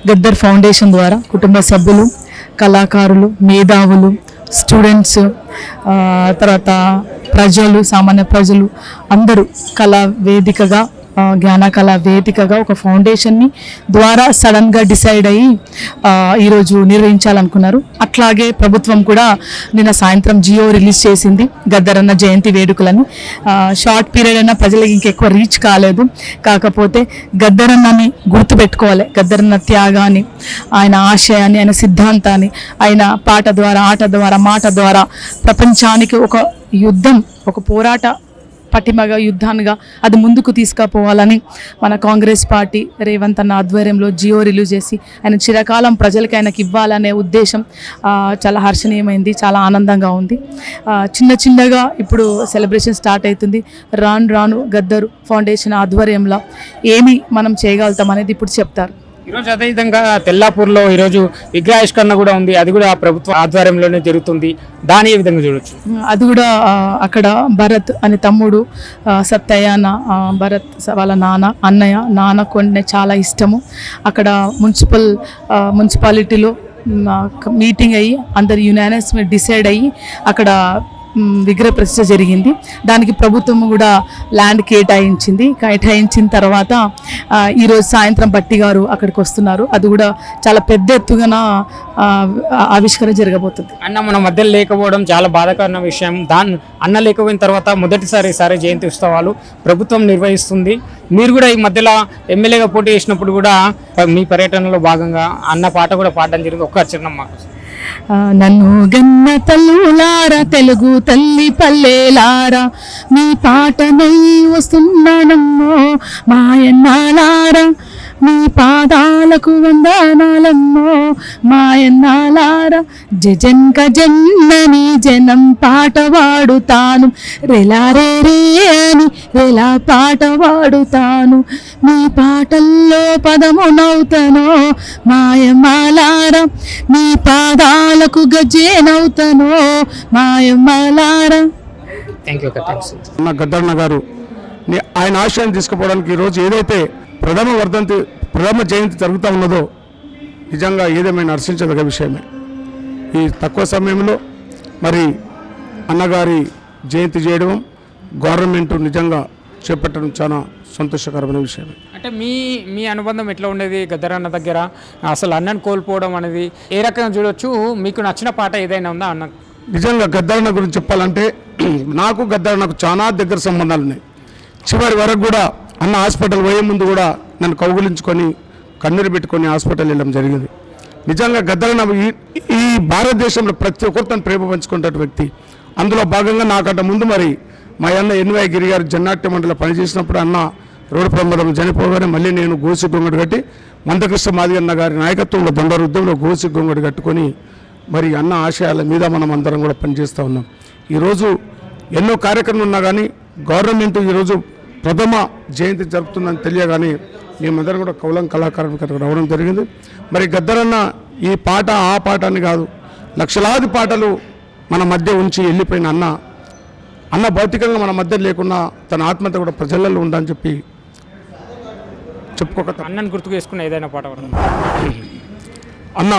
Gaddar foundation ద్వారా కుటుంబ సభ్యులు, కళాకారులు, మేధావులు, స్టూడెంట్స్, తర్వాత ప్రజలు, సామాన్య ప్రజలు అందరూ కళా వేదికగా, జ్ఞాన కళా వేదికగా ఒక ఫౌండేషన్ని ద్వారా సడన్గా డిసైడ్ అయ్యి ఈరోజు నిర్వహించాలనుకున్నారు. అట్లాగే ప్రభుత్వం కూడా నిన్న సాయంత్రం జియో రిలీజ్ చేసింది గద్దరన్న జయంతి వేడుకలని. షార్ట్ పీరియడ్ అయినా ప్రజలకు ఇంకెక్కువ రీచ్ కాలేదు. కాకపోతే గద్దరన్నని గుర్తుపెట్టుకోవాలి, గద్దరన్న త్యాగాన్ని, ఆయన ఆశయాన్ని, ఆయన సిద్ధాంతాన్ని ఆయన పాట ద్వారా, ఆట ద్వారా, మాట ద్వారా ప్రపంచానికి ఒక యుద్ధం, ఒక పోరాట పటిమగా, యుద్ధాన్నిగా అది ముందుకు తీసుకుపోవాలని మన కాంగ్రెస్ పార్టీ రేవంత్ అన్న ఆధ్వర్యంలో జియో రిలీజ్ చేసి ఆయన చిరకాలం ప్రజలకి ఆయనకి ఇవ్వాలనే ఉద్దేశం చాలా హర్షణీయమైంది, చాలా ఆనందంగా ఉంది. చిన్నగా ఇప్పుడు సెలబ్రేషన్ స్టార్ట్ అవుతుంది. రాను రాను గద్దరు ఫౌండేషన్ ఆధ్వర్యంలో ఏమి మనం చేయగలుగుతాం అనేది ఇప్పుడు చెప్తారు. ఈరోజు అదేవిధంగా తెల్లాపూర్లో ఈరోజు విగ్రహావిష్కరణ కూడా ఉంది, అది కూడా ప్రభుత్వ ఆధ్వర్యంలోనే జరుగుతుంది. దాని ఏ విధంగా చూడొచ్చు? అది కూడా అక్కడ భరత్ అని తమ్ముడు, సత్తయ్య భరత్ వాళ్ళ నాన్న కొన్ని చాలా ఇష్టము. అక్కడ మున్సిపాలిటీలో మీటింగ్ అయ్యి అందరు యునానిమస్ డిసైడ్ అయ్యి అక్కడ విగ్రహ ప్రతిష్ఠ జరిగింది. దానికి ప్రభుత్వం కూడా ల్యాండ్ కేటాయించిన తర్వాత ఈరోజు సాయంత్రం భట్టి గారు అక్కడికి వస్తున్నారు. అది కూడా చాలా పెద్ద ఎత్తుగా ఆవిష్కరణ జరగబోతుంది. అన్న మన మధ్యలో లేకపోవడం చాలా బాధాకరమైన విషయం. అన్న లేకపోయిన తర్వాత మొదటిసారి జయంతి ఉత్సవాలు ప్రభుత్వం నిర్వహిస్తుంది. మీరు కూడా ఈ మధ్యలో ఎమ్మెల్యేగా పోటీ చేసినప్పుడు కూడా మీ పర్యటనలో భాగంగా అన్న పాట కూడా పాడడం జరిగింది. ఒక్క చిన్న మాకు. నన్ను గన్న తల్లులారా, తెలుగు తల్లి పల్లెలారా, మీ పాటనై వస్తున్నానమ్మో మాయన్నాలారా, మీ పాదాలకు వందనాలమ్మో మాయన్నాలారా, జజన్క జన్నని జనం పాట వాడుతాను, రెలారే రే అని రెలా పాట వాడుతాను, మీ పాటల్లో పదమునవుతానో మాయమాలారా, మీ పాదాలకు గజ్జేనవుతానో మాయమాలారా. Thank you. గద్దరన్న గారు ఆయన ఆశయాన్ని తీసుకుపోవడానికి ఈరోజు ఏదైతే ప్రథమ జయంతి జరుగుతూ ఉన్నదో నిజంగా ఏదేమైనా హర్షించదగ్గ విషయమే. ఈ తక్కువ సమయంలో మరి అన్నగారి జయంతి చేయడం గవర్నమెంట్ నిజంగా చేపట్టడం చాలా సంతోషకరమైన విషయం. అంటే మీ అనుబంధం ఎట్లా ఉండేది గద్దరన్న దగ్గర? అసలు అన్నను కోల్పోవడం అనేది ఏ రకంగా చూడొచ్చు? మీకు నచ్చిన పాట ఏదైనా ఉందా అన్న? నిజంగా గద్దరన్న గురించి చెప్పాలంటే నాకు గద్దరన్నకు చాలా దగ్గర సంబంధాలు ఉన్నాయి. చివరి వరకు కూడా అన్న హాస్పిటల్ పోయే ముందు కూడా నన్ను కౌగులించుకొని కన్నీరు పెట్టుకొని హాస్పిటల్ వెళ్ళడం జరిగింది. నిజంగా గద్దరన్న ఈ భారతదేశంలో ప్రతి ఒక్కరితో ప్రేమ పంచుకునే వ్యక్తి. అందులో భాగంగా నాకంట ముందు మరి మా అన్న ఎన్వై గిరి గారు జన్నాట్య మండలిలో పనిచేసినప్పుడు అన్న రోడ్డు ప్రమాదం చనిపోగానే మళ్ళీ నేను గోసి గొంగడి కట్టి మందకృష్ణ మాదిగన్న గారి నాయకత్వంలో దండోర యుద్ధంలో గోసి గొంగడి కట్టుకొని మరి అన్న ఆశయాల మీద మనం అందరం కూడా పనిచేస్తూ ఉన్నాం. ఈరోజు ఎన్నో కార్యక్రమాలు ఉన్నా కానీ గవర్నమెంట్ ఈరోజు ప్రథమ జయంతి జరుపుతుందని తెలియగానే మేమందరం కూడా కౌలం కళాకారులకు రావడం జరిగింది. మరి గద్దరన్న ఈ పాట ఆ పాట అని కాదు, లక్షలాది పాటలు మన మధ్య ఉంచి వెళ్ళిపోయిన అన్న భౌతికంగా మన మధ్య లేకున్నా తన ఆత్మత కూడా ప్రజలలో ఉందని చెప్పి చెప్పుకోక అన్నను గుర్తుకు చేసుకున్న ఏదైనా పాట అన్న